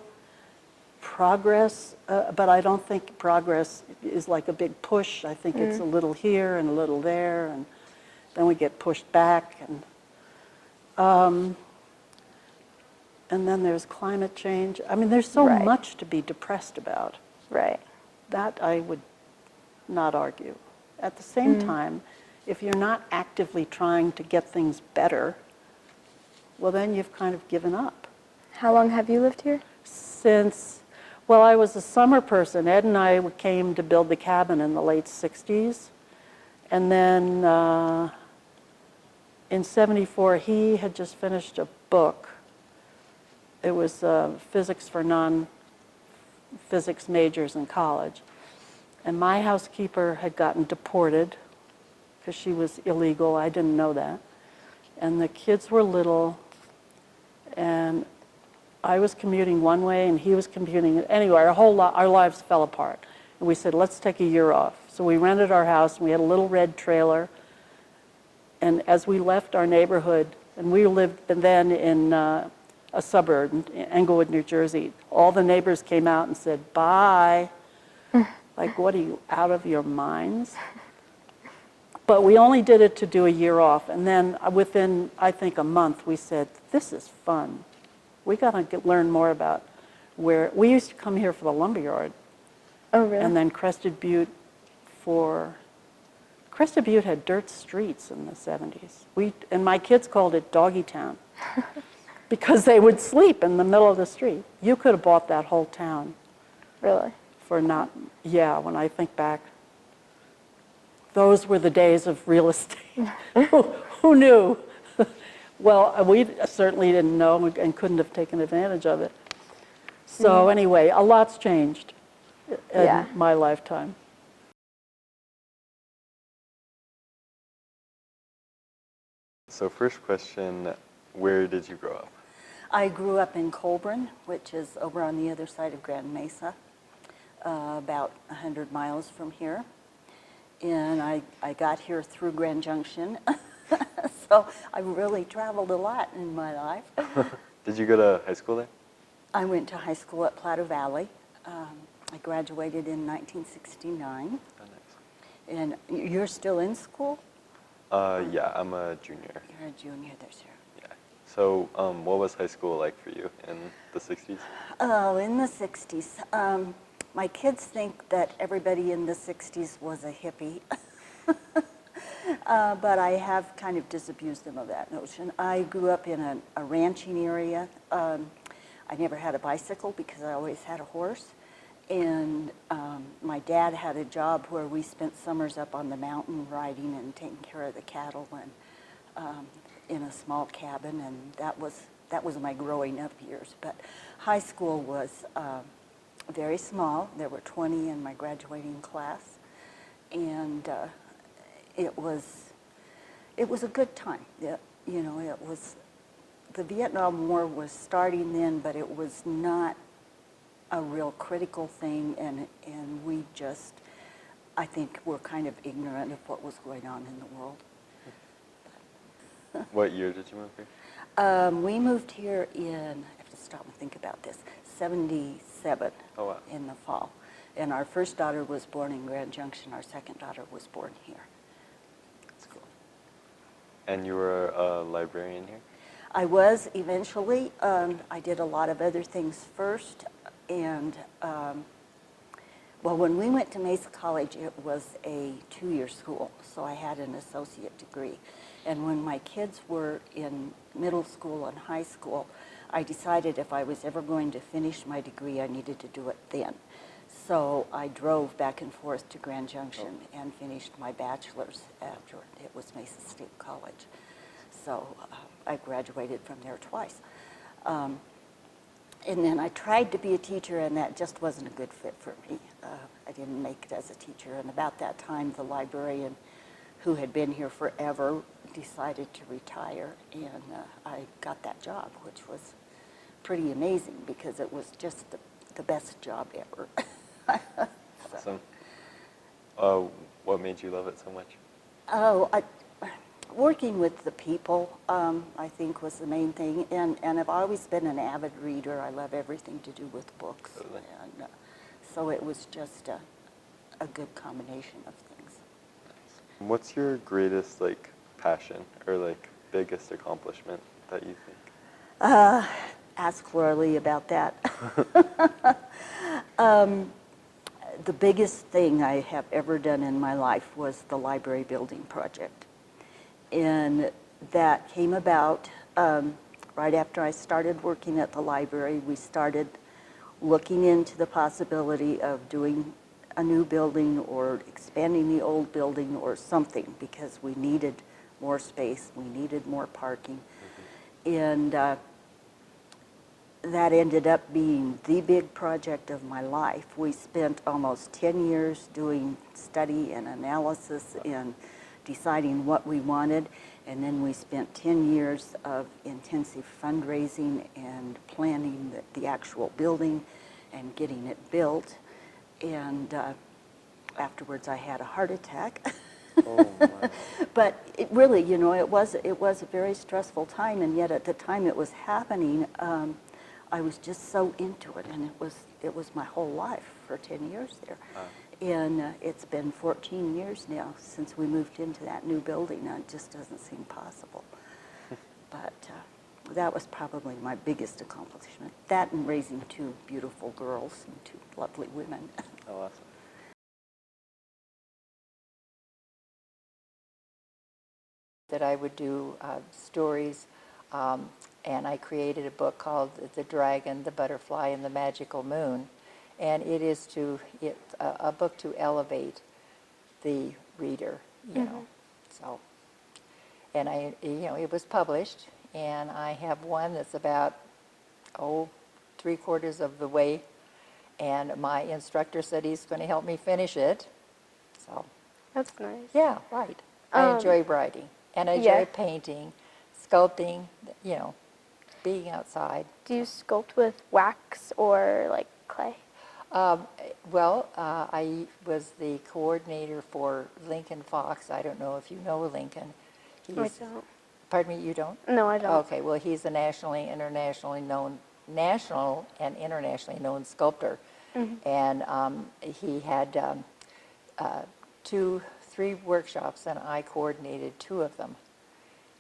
progress, but I don't think progress is like a big push. I think it's a little here and a little there, and then we get pushed back. And then there's climate change. I mean, there's so much to be depressed about. Right. That I would not argue. At the same time, if you're not actively trying to get things better, well, then you've kind of given up. How long have you lived here? Since, well, I was a summer person. Ed and I came to build the cabin in the late 60s. And then in 74, he had just finished a book. It was physics for non-physics majors in college. And my housekeeper had gotten deported because she was illegal. I didn't know that. And the kids were little, and I was commuting one way and he was commuting. Anyway, our lives fell apart. And we said, let's take a year off. So we rented our house, and we had a little red trailer. And as we left our neighborhood, and we lived then in a suburb in Englewood, New Jersey, all the neighbors came out and said, bye. Like, what are you, out of your minds? But we only did it to do a year off. And then within, I think, a month, we said, this is fun. We got to learn more about where, we used to come here for the lumberyard. Oh, really? And then Crested Butte had dirt streets in the 70s. And my kids called it Doggy Town because they would sleep in the middle of the street. You could have bought that whole town. Really? For not, yeah, when I think back. Those were the days of real estate. Who knew? Well, we certainly didn't know and couldn't have taken advantage of it. So anyway, a lot's changed in my lifetime. So first question, where did you grow up? I grew up in Colburn, which is over on the other side of Grand Mesa, about 100 miles from here. And I got here through Grand Junction, so I really traveled a lot in my life. Did you go to high school there? I went to high school at Platte Valley. I graduated in 1969. Oh, nice. And you're still in school? Yeah, I'm a junior. You're a junior this year. Yeah. So what was high school like for you in the 60s? Oh, in the 60s. My kids think that everybody in the 60s was a hippie. But I have kind of disabused them of that notion. I grew up in a ranching area. I never had a bicycle because I always had a horse. And my dad had a job where we spent summers up on the mountain riding and taking care of the cattle and in a small cabin. And that was my growing up years. But high school was very small. There were 20 in my graduating class. And it was a good time. It was, the Vietnam War was starting then, but it was not a real critical thing, and we just, I think, were kind of ignorant of what was going on in the world. What year did you move here? We moved here in, I have to stop and think about this, 77 in the fall. And our first daughter was born in Grand Junction. Our second daughter was born here. That's cool. And you were a librarian here? I was eventually. I did a lot of other things first. And, well, when we went to Mesa College, it was a 2-year school, so I had an associate degree. And when my kids were in middle school and high school, I decided if I was ever going to finish my degree, I needed to do it then. So I drove back and forth to Grand Junction and finished my bachelor's after it was Mesa State College. So I graduated from there twice. And then I tried to be a teacher, and that just wasn't a good fit for me. I didn't make it as a teacher. And about that time, the librarian who had been here forever decided to retire, and I got that job, which was pretty amazing because it was just the best job ever. Awesome. what made you love it so much? Oh, working with the people, I think, was the main thing. And I've always been an avid reader. I love everything to do with books. Totally. And so it was just a good combination of things. What's your greatest passion or biggest accomplishment that you think? Ask Rory about that. The biggest thing I have ever done in my life was the library building project. And that came about right after I started working at the library. We started looking into the possibility of doing a new building or expanding the old building or something, because we needed more space, we needed more parking. And that ended up being the big project of my life. We spent almost 10 years doing study and analysis and deciding what we wanted, and then we spent 10 years of intensive fundraising and planning the actual building and getting it built. And afterwards I had a heart attack. Oh, my. But it really, it was a very stressful time, and yet at the time it was happening, I was just so into it, and it was my whole life for 10 years there. And it's been 14 years now since we moved into that new building, and it just doesn't seem possible. But that was probably my biggest accomplishment. That and raising two beautiful girls and two lovely women. Oh, awesome. That I would do stories, and I created a book called The Dragon, the Butterfly, and the Magical Moon. And it is a book to elevate the reader, you know. So, and it was published, and I have one that's about, 3/4 of the way, and my instructor said he's going to help me finish it. So. That's nice. Yeah, right. I enjoy writing, and I enjoy Yeah. painting, sculpting, being outside. Do you sculpt with wax or like clay? I was the coordinator for Lincoln Fox. I don't know if you know Lincoln. I don't. Pardon me, you don't? No, I don't. Okay, well, he's a national and internationally known sculptor. And he had 3 workshops, and I coordinated 2 of them.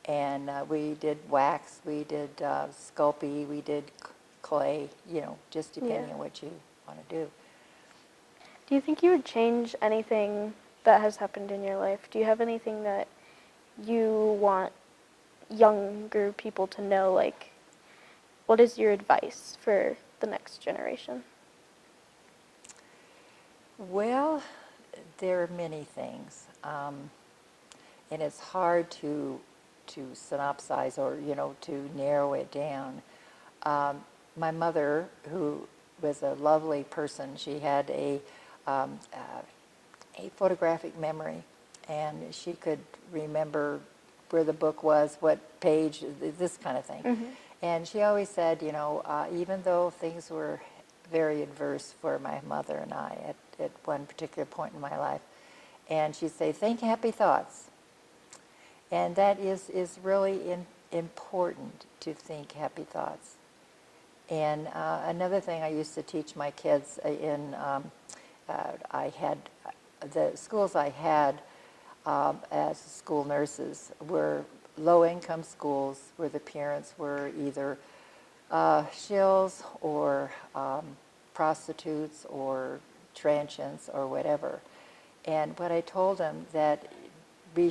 And we did wax, we did sculpey, we did clay, just depending on what you want to do. Do you think you would change anything that has happened in your life? Do you have anything that you want younger people to know? Like, what is your advice for the next generation? Well, there are many things, and it's hard to synopsize or to narrow it down. My mother, who was a lovely person, she had a photographic memory, and she could remember where the book was, what page, this kind of thing. And she always said, even though things were very adverse for my mother and I at one particular point in my life, and she'd say, think happy thoughts. And that is really important, to think happy thoughts. And another thing I used to teach my kids I had the schools I had as school nurses were low-income schools where the parents were either shills or prostitutes or transients or whatever. And what I told them that be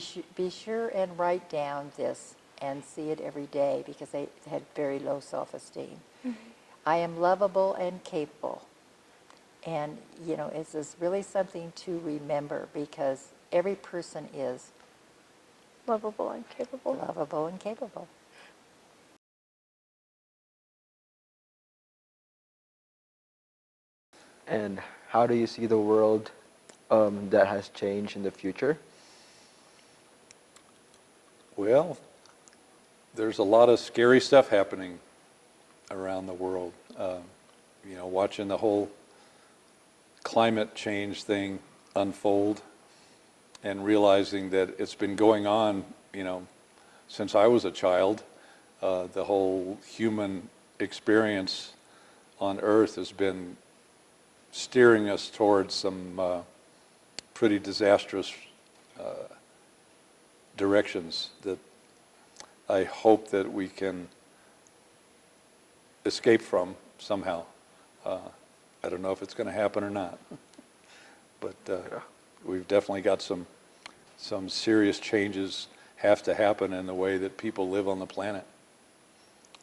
sure and write down this and see it every day, because they had very low self-esteem. I am lovable and capable. And, it's just really something to remember, because every person is Lovable and capable. lovable and capable. And how do you see the world that has changed in the future? Well, there's a lot of scary stuff happening around the world. Watching the whole climate change thing unfold and realizing that it's been going on, since I was a child. The whole human experience on Earth has been steering us towards some pretty disastrous directions that I hope that we can escape from somehow. I don't know if it's going to happen or not, but we've definitely got some serious changes have to happen in the way that people live on the planet.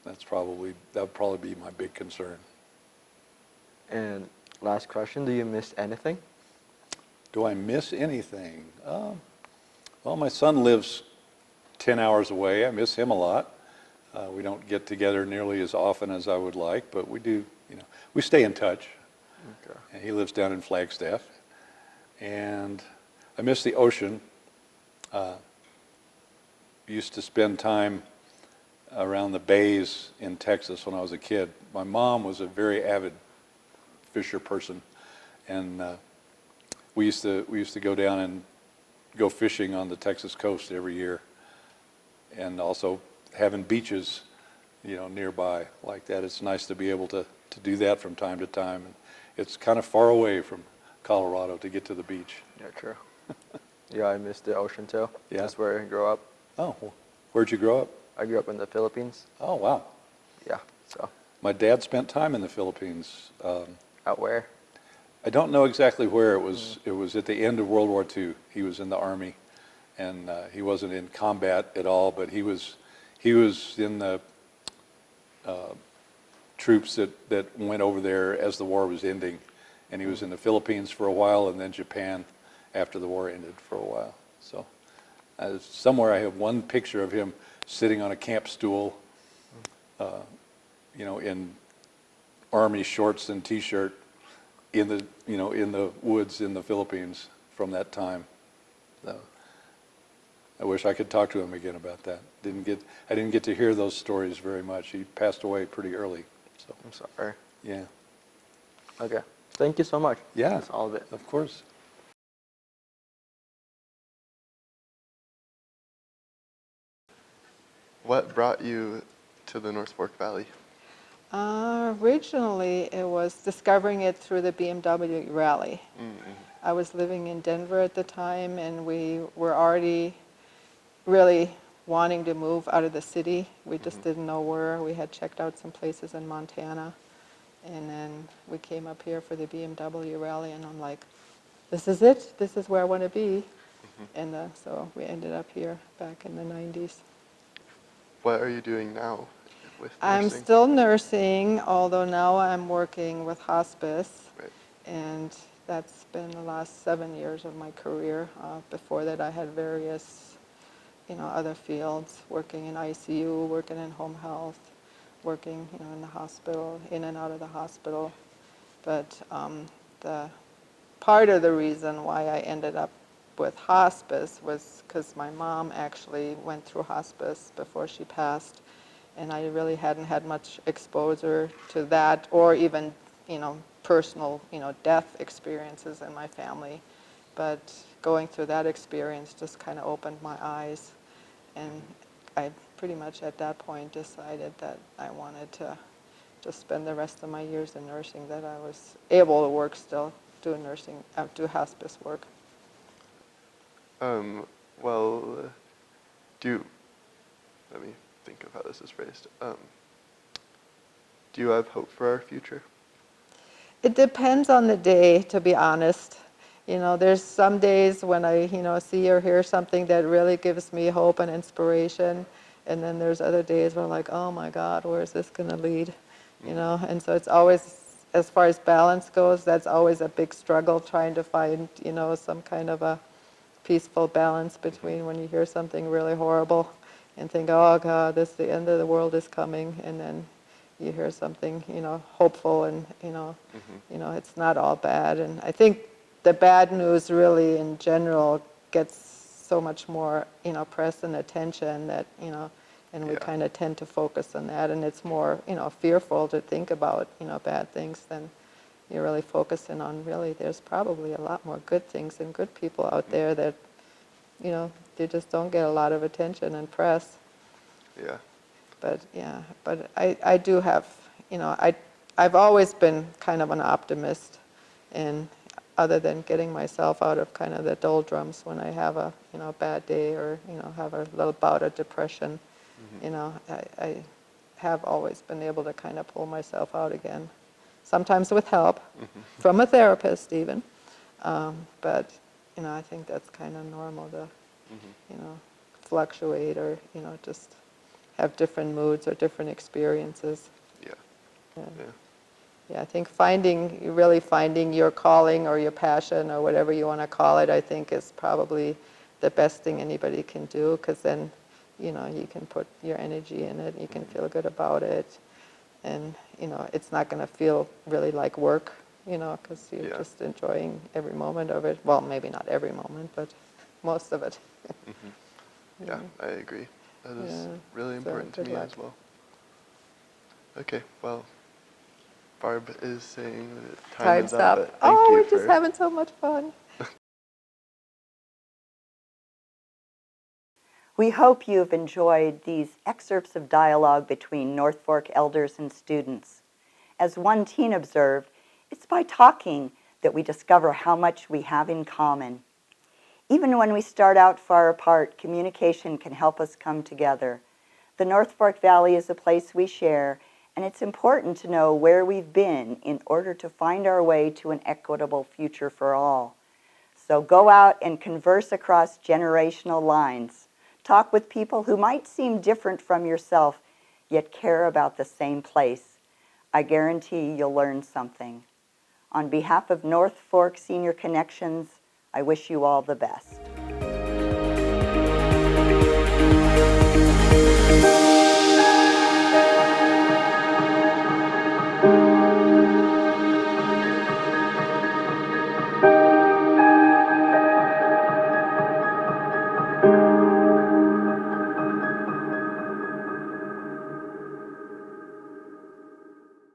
That'd probably be my big concern. And last question, do you miss anything? Do I miss anything? Well, my son lives 10 hours away. I miss him a lot. We don't get together nearly as often as I would like, but we do, we stay in touch. Okay. And he lives down in Flagstaff. And I miss the ocean. Used to spend time around the bays in Texas when I was a kid. My mom was a very avid fisher person, and we used to go down and go fishing on the Texas coast every year, and also having beaches, nearby like that. It's nice to be able to do that from time to time. And it's kind of far away from Colorado to get to the beach. Yeah, true. Yeah, I miss the ocean too. Yeah. That's where I grew up. Oh, well, where'd you grow up? I grew up in the Philippines. Oh, wow. Yeah, so. My dad spent time in the Philippines. Out where? I don't know exactly where. It was at the end of World War II. He was in the Army, and he wasn't in combat at all, but he was in the troops that went over there as the war was ending, and he was in the Philippines for a while, and then Japan after the war ended for a while. So somewhere I have one picture of him sitting on a camp stool, in Army shorts and T-shirt in the woods in the Philippines from that time. So I wish I could talk to him again about that. I didn't get to hear those stories very much. He passed away pretty early. So I'm sorry. Yeah. Okay. Thank you so much. Yeah. That's all of it. Of course. What brought you to the North Fork Valley? Originally, it was discovering it through the BMW rally. Mm-hmm. I was living in Denver at the time, and we were already really wanting to move out of the city. We just didn't know where. We had checked out some places in Montana, and then we came up here for the BMW rally, and I'm like, this is it. This is where I want to be. And so we ended up here back in the 90s. What are you doing now with nursing? I'm still nursing, although now I'm working with hospice. Right. And that's been the last 7 years of my career. Before that, I had various, other fields, working in ICU, working in home health, working, in the hospital, in and out of the hospital. But the part of the reason why I ended up with hospice was because my mom actually went through hospice before she passed, and I really hadn't had much exposure to that, or even, personal, death experiences in my family. But going through that experience just kind of opened my eyes, and I pretty much at that point decided that I wanted to just spend the rest of my years in nursing, that I was able to work still, do nursing, do hospice work. Let me think of how this is phrased. Do you have hope for our future? It depends on the day, to be honest. There's some days when I, see or hear something that really gives me hope and inspiration. And then there's other days where I'm like, oh my God, where is this going to lead? And so it's always, as far as balance goes, that's always a big struggle, trying to find, some kind of a peaceful balance between when you hear something really horrible and think, oh God, the end of the world is coming, and then you hear something, hopeful, and it's not all bad. And I think the bad news really in general gets so much more, press and attention that, and we kind of tend to focus on that, and it's more, fearful to think about, bad things than you're really focusing on. Really, there's probably a lot more good things and good people out there that you know, they just don't get a lot of attention and press. Yeah. But yeah, but I do have, you know, I've always been kind of an optimist, and other than getting myself out of kind of the doldrums when I have a, you know, bad day or, you know, have a little bout of depression, you know, I have always been able to kind of pull myself out again. Sometimes with help from a therapist even, but, you know, I think that's kind of normal to, you know, fluctuate or, you know, just have different moods or different experiences. Yeah. Yeah. Yeah. Yeah, I think really finding your calling or your passion or whatever you want to call it, I think is probably the best thing anybody can do, because then, you know, you can put your energy in it, you can feel good about it, and, you know, it's not going to feel really like work, you know, because you're just enjoying every moment of it. Well, maybe not every moment, but most of it. Yeah, I agree. That is Yeah, really so important to good me luck. as well. Okay, well, Barb is saying that time is Time's up, up. but thank Oh, you we're just for... having so much fun. We hope you've enjoyed these excerpts of dialogue between North Fork elders and students. As one teen observed, it's by talking that we discover how much we have in common. Even when we start out far apart, communication can help us come together. The North Fork Valley is a place we share, and it's important to know where we've been in order to find our way to an equitable future for all. So go out and converse across generational lines. Talk with people who might seem different from yourself, yet care about the same place. I guarantee you'll learn something. On behalf of North Fork Senior Connections, I wish you all the best.